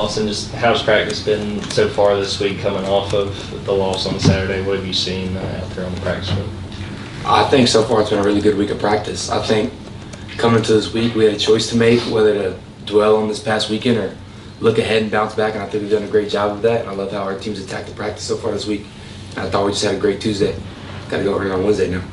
Lawson, just how's practice been so far this week coming off of the loss on Saturday? What have you seen out there on the practice field? I think so far it's been a really good week of practice. I think coming to this week we had a choice to make whether to dwell on this past weekend or look ahead and bounce back, and I think we've done a great job of that. And I love how our team's attacked the practice so far this week. And I thought we just had a great Tuesday. Got to go early on Wednesday now.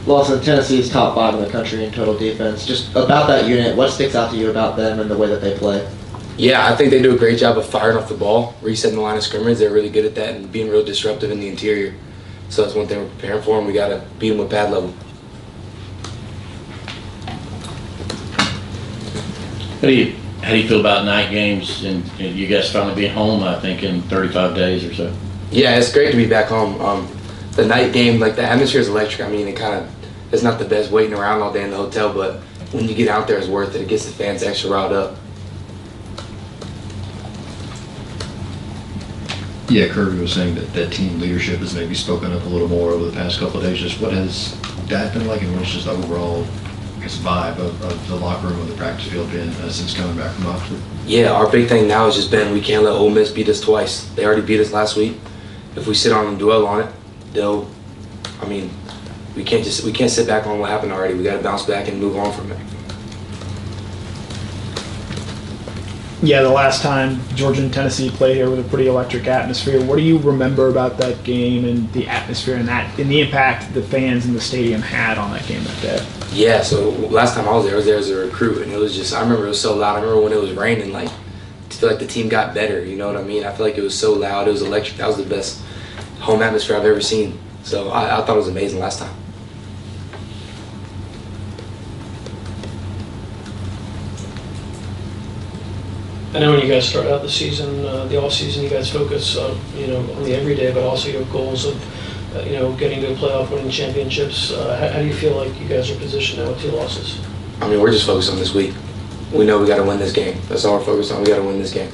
Lawson, Tennessee is top 5 in the country in total defense. Just about that unit, what sticks out to you about them and the way that they play? Yeah, I think they do a great job of firing off the ball, resetting the line of scrimmage. They're really good at that and being real disruptive in the interior. So that's one thing we're preparing for, and we got to beat them with pad level. How do you feel about night games and you guys finally being home, I think, in 35 days or so? Yeah, it's great to be back home. The night game, like the atmosphere is electric. I mean, it's not the best waiting around all day in the hotel, but when you get out there, it's worth it. It gets the fans extra riled up. Yeah, Kirby was saying that team leadership has maybe spoken up a little more over the past couple of days. Just what has that been like, and what's just the overall, I guess, vibe of the locker room or the practice field been since coming back from Oxford? Yeah, our big thing now has just been we can't let Ole Miss beat us twice. They already beat us last week. If we sit on and dwell on it, we can't sit back on what happened already. We got to bounce back and move on from it. Yeah, the last time Georgia and Tennessee played here with a pretty electric atmosphere. What do you remember about that game and the atmosphere and the impact the fans in the stadium had on that game that day? Yeah, so last time I was there as a recruit, and it was just, I remember it was so loud. I remember when it was raining, like, I feel like the team got better, you know what I mean? I feel like it was so loud, it was electric. That was the best home atmosphere I've ever seen. So I thought it was amazing last time. I know when you guys start out the season, the off season, you guys focus, on the everyday, but also your goals of, getting to a playoff, winning championships. How do you feel like you guys are positioned now with 2 losses? I mean, we're just focused on this week. We know we got to win this game. That's all we're focused on. We got to win this game.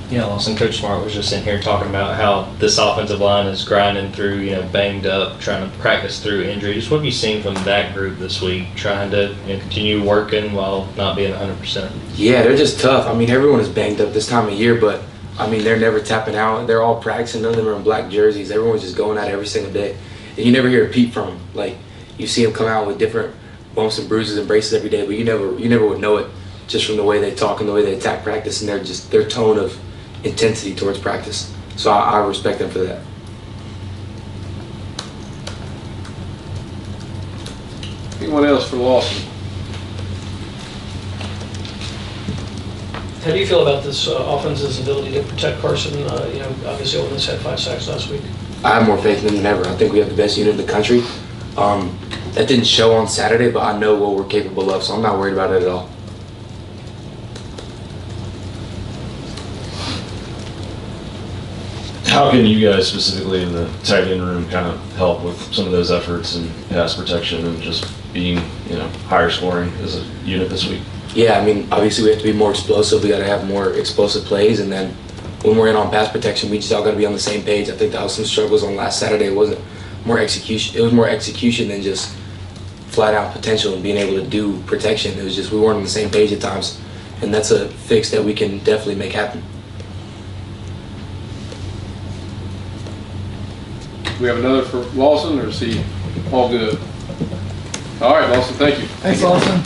Yeah, Lawson, Coach Smart was just in here talking about how this offensive line is grinding through, banged up, trying to practice through injuries. What have you seen from that group this week, trying to continue working while not being 100%? Yeah, they're just tough. I mean, everyone is banged up this time of year, but, I mean, they're never tapping out. They're all practicing. None of them are in black jerseys. Everyone's just going at it every single day. And you never hear a peep from them. Like, you see them come out with different bumps and bruises and braces every day, but you never would know it just from the way they talk and the way they attack practice and their tone of intensity towards practice. So I respect them for that. Anyone else for Lawson? How do you feel about this offense's ability to protect Carson? Obviously Ole Miss had 5 sacks last week. I have more faith in them than ever. I think we have the best unit in the country. That didn't show on Saturday, but I know what we're capable of, so I'm not worried about it at all. How can you guys specifically in the tight end room kind of help with some of those efforts and pass protection and just being, higher scoring as a unit this week? Yeah, I mean, obviously we have to be more explosive. We got to have more explosive plays, and then when we're in on pass protection, we just all got to be on the same page. I think that was some struggles on last Saturday. It wasn't more execution. It was more execution than just flat out potential and being able to do protection. It was just we weren't on the same page at times, and that's a fix that we can definitely make happen. We have another for Lawson, or is he all good? All right, Lawson, thank you. Thanks, Lawson.